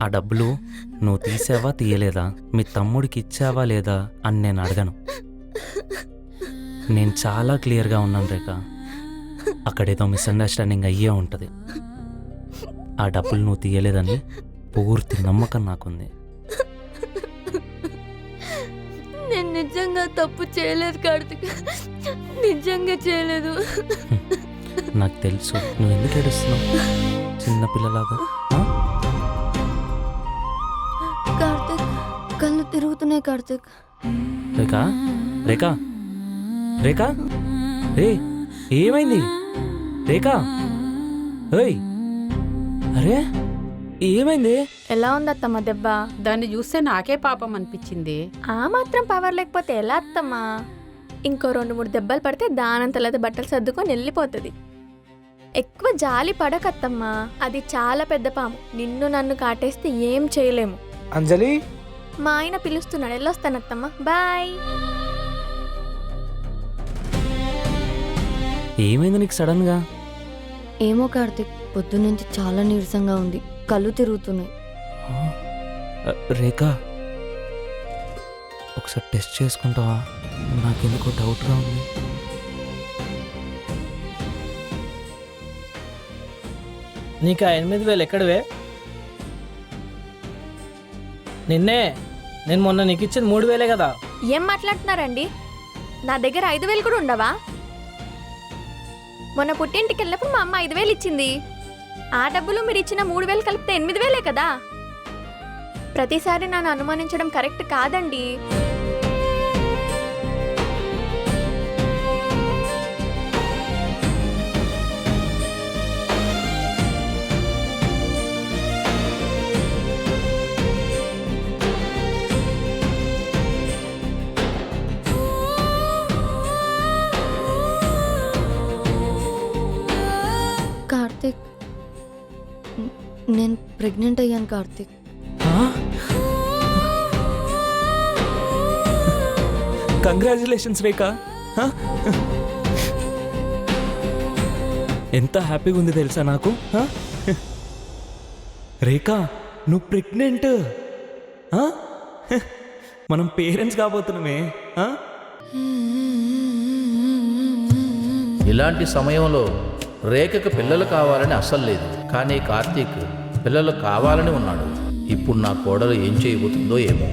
ఆ డబ్బులు నువ్వు తీసావా తీయలేదా, మీ తమ్ముడికి ఇచ్చావా లేదా అని నేను అడగను. నేను చాలా క్లియర్గా ఉన్నాను రేఖ. అక్కడేదో మిస్అండర్స్టాండింగ్ అయ్యే ఉంటుంది. ఆ డబ్బులు నువ్వు తీయలేదని పూర్తి నమ్మకం నాకుంది. నేను నిజంగా తప్పు చేయలేదు కార్తిక్, నిజంగా చేయలేదు. నాకు తెలుసు. నువ్వు ఎందుకు ఏడుస్తున్నావు చిన్నపిల్లలాగా? కార్తిక్ కళ్ళు తిరుగుతున్నాయి కార్తిక్. రేఖ రేఖ రేఖ రే ఏమైంది రేఖ? ఏయ్ అరే ఏమైంది? ఎలా ఉంది అత్తమ్మ దెబ్బ? దాన్ని చూస్తే నాకే పాపం అనిపించింది. ఆ మాత్రం పవర్ లేకపోతే ఎలా అత్తమ్మా? ఇంకో 2-3 దెబ్బలు పడితే దానంతలేదు బట్టలు సర్దుకొని వెళ్ళిపోతుంది. ఎక్కువ జాలి పడకత్తమ్మా, అది చాలా పెద్ద పాము. నిన్ను నన్ను కాటేస్తే ఏం చేయలేము. అంజలి, మా ఆయన పిలుస్తున్నాడు, వెళ్ళొస్తానత్తమ్మా, బాయ్. ఏమైంది నీకు సడన్ గా? ఏమో కార్తిక్, పొద్దున్నుంచి చాలా నీరసంగా ఉంది, కళ్ళు తిరుగుతున్నాయి. రేఖ ఒకసారి టెస్ట్ చేసుకుంటావా? నాకెందుకో డౌట్గా ఉంది. నీకు 8,000 ఎక్కడవే? నేను మొన్న నీకు ఇచ్చిన 3,000 కదా. ఏం మాట్లాడుతున్నారండి? నా దగ్గర 5,000 కూడా ఉండవా? మొన్న పుట్టింటికి వెళ్ళినప్పుడు మా అమ్మ 5,000 ఇచ్చింది. ఆ డబ్బులు మీరు ఇచ్చిన 3,000 కలిపితే 8,000 కదా. ప్రతిసారి నన్ను అనుమానించడం కరెక్ట్ కాదండి. కార్తిక్, నేను ప్రెగ్నెంట్ అయ్యాను కార్తిక్. కంగ్రాచులేషన్స్ రేఖ. ఎంత హ్యాపీగా ఉంది తెలుసా నాకు. రేఖ నువ్వు ప్రెగ్నెంట్. మనం పేరెంట్స్ కాబోతున్నామే. ఇలాంటి సమయంలో రేఖకు పిల్లలు కావాలని అస్సలు లేదు, కానీ కార్తీక్ పిల్లలు కావాలని ఉన్నాడు. ఇప్పుడు నా కోడలు ఏం చేయబోతుందో ఏమో.